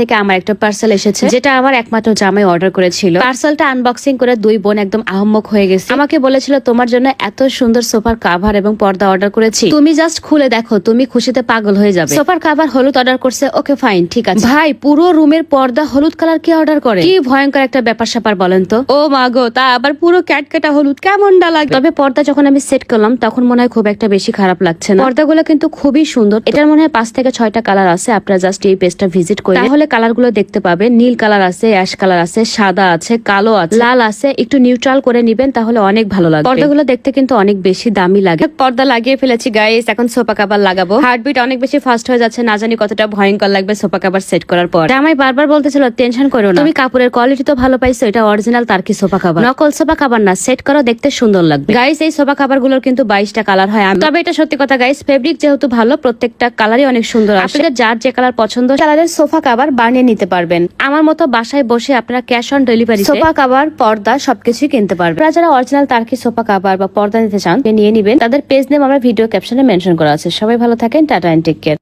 থেকে আমার একটা পার্সেল এসেছে, যেটা আমার একমাত্র জামাই অর্ডার করেছিল। পার্সেলটা আনবক্সিং করে দুই বোন একদম আহম্মক হয়ে গেছে। আমাকে বলেছিল তোমার জন্য এত সুন্দর সোফার কাভার এবং পর্দা অর্ডার করেছি, তুমি জাস্ট খুলে দেখো, তুমি খুশিতে পাগল হয়ে যাবে। সোফার কাভার হলুদ অর্ডার করছে, ওকে ফাইন, ঠিক আছে। ভাই, পুরো রুমের পর্দা হলুদ কালার কে অর্ডার করে? কি ভয়ঙ্কর একটা ব্যাপার স্যাপার বলেন তো। ও মা গো, তা আবার পুরো ক্যাটকেটা হলুদ, কেমনটা লাগে। তবে পর্দা যখন আমি সেট করলাম তখন মনে হয় খুব একটা বেশি খারাপ লাগছে না। পর্দাগুলো কিন্তু খুবই সুন্দর। এটার মনে হয় 5 থেকে 6টা কালার আছে। আপনারা জাস্ট এই পেজটা ভিজিট করে তাহলে কালার গুলো দেখতে পাবেন। নীল কালার আছে, অ্যাশ কালার আছে, সাদা আছে, কালো আছে, লাল আছে। একটু নিউট্রাল করে নিবেন, তাহলে অনেক ভালো লাগবে। পর্দাগুলো দেখতে কিন্তু অনেক বেশি দামি লাগে। পর্দা লাগিয়ে ফেলেছি গাইস, এখন সোফা কভার লাগাবো। হার্টবিট অনেক বেশি ফাস্ট হয়ে যাচ্ছে, না জানি কতটা ভয়ঙ্কর লাগবে সোফা কভার সেট করার পর। আমায় বারবার বলতেছিল টেনশন করো না, তুমি কাপড়ের কোয়ালিটি তো ভালো পাইছো, এটা অরিজিনাল তার্কি সোফা কভার, নকল সোফা কভার না। সেট করো, দেখতে সুন্দর লাগবে। গাইস, এই সোফা কভার গুলোর কিন্তু 22টা কালার হয়। তবে এটা সত্যি কথা গাইস, ফেব্রিক যেহেতু ভালো, প্রত্যেকটা কালারই অনেক সুন্দর। আপনাদের যার যে কালার পছন্দ কালারের সোফা কভার বানিয়ে নিতে পারবেন। আমার মতো বাসায় বসে আপনারা cash on delivery sofa cover, পর্দা সবকিছুই কিনতে পারবেন। আপনারা যারা অরিজিনাল তার্কি সোফা কভার বা পর্দা নিতে চান, নিয়ে নিবেন। তাদের পেজ নেম আমরা ভিডিও ক্যাপশনে মেনশন করা আছে। সবাই ভালো থাকেন, টাটা এন্ড টেক কেয়ার।